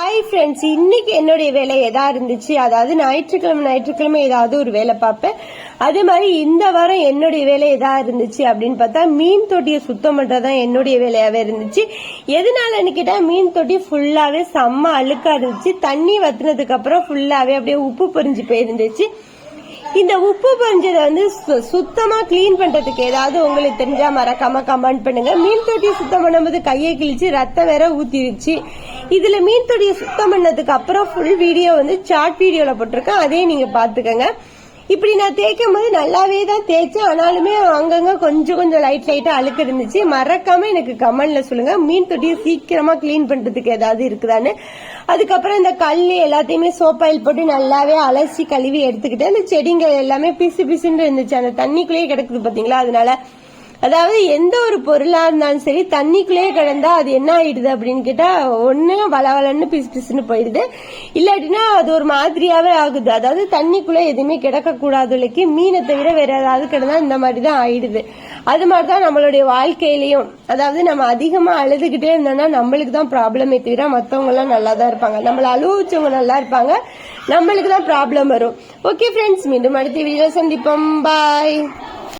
Hi friends, இன்னைக்கு என்னுடைய வேலை எதா இருந்துச்சு, அதாவது ஞாயிற்றுக்கிழமை ஏதாவது ஒரு வேலை பார்ப்பேன். அதே மாதிரி இந்த வாரம் என்னுடைய வேலை எதா இருந்துச்சு அப்படின்னு பார்த்தா மீன் தொட்டியை சுத்தம் பண்றதுதான் என்னுடைய வேலையாவே இருந்துச்சு. எதனாலன்னு கேட்டா மீன் தொட்டி ஃபுல்லாவே செம்ம அழுக்கா இருந்துச்சு. தண்ணி வத்தினதுக்கு அப்புறம் ஃபுல்லாவே அப்படியே உப்பு பொறிஞ்சு போயிருந்துச்சு. இந்த உப்பு பஞ்சதை சுத்தமா கிளீன் பண்றதுக்கு ஏதாவது உங்களுக்கு தெரிஞ்சா மறக்காம கமெண்ட் பண்ணுங்க. மீன் தொட்டியை சுத்தம் பண்ணும்போது கையை கிழிச்சு ரத்தம் வேற ஊத்திருச்சு. இதுல மீன் தொட்டியை சுத்தம் பண்ணதுக்கு அப்புறம் ஃபுல் வீடியோ ஷார்ட் வீடியோல போட்டிருக்கேன், அதையும் நீங்க பாத்துக்கங்க. இப்படி நான் தேய்க்கும் போது நல்லாவே தான் தேய்ச்சேன், ஆனாலுமே அங்கங்க கொஞ்சம் லைட்டா அழுக்கு இருந்துச்சு. மறக்காம எனக்கு கமெண்ட்ல சொல்லுங்க மீன் தொட்டியை சீக்கிரமா கிளீன் பண்றதுக்கு ஏதாவது இருக்குதான்னு. அதுக்கப்புறம் இந்த கல் எல்லாத்தையுமே சோப்பாயில் போட்டு நல்லாவே அலசி கழுவி எடுத்துக்கிட்டு அந்த செடிங்கள் எல்லாமே பிசு பிசுன்னு இருந்துச்சு. அந்த தண்ணிக்குள்ளேயே கிடக்குது பாத்தீங்களா. அதனால அதாவது எந்த ஒரு பொருளா இருந்தாலும் சரி தண்ணிக்குள்ளேயே கிடந்தா அது என்ன ஆயிடுது அப்படின்னு கேட்டா, ஒண்ணு வளவலன்னு பிசு பிசுன்னு போயிடுது, இல்லாட்டினா அது ஒரு மாதிரியாவே ஆகுது. அதாவது தண்ணிக்குள்ள எதுவுமே கிடக்க கூடாதுக்கு மீனை தவிர வேற ஏதாவது கிடந்தா இந்த மாதிரிதான் ஆயிடுது. அது மாதிரிதான் நம்மளுடைய வாழ்க்கையிலயும், அதாவது நம்ம அதிகமா அழுதுகிட்டே இருந்தோம்னா நம்மளுக்கு தான் ப்ராப்ளமே தவிர மத்தவங்க எல்லாம் நல்லா தான் இருப்பாங்க. நம்மள அழுவச்சவங்க நல்லா இருப்பாங்க, நம்மளுக்கு தான் ப்ராப்ளம் வரும். ஓகே ஃப்ரெண்ட்ஸ், மீண்டும் அடுத்த வீடியோ சந்திப்போம். பாய்.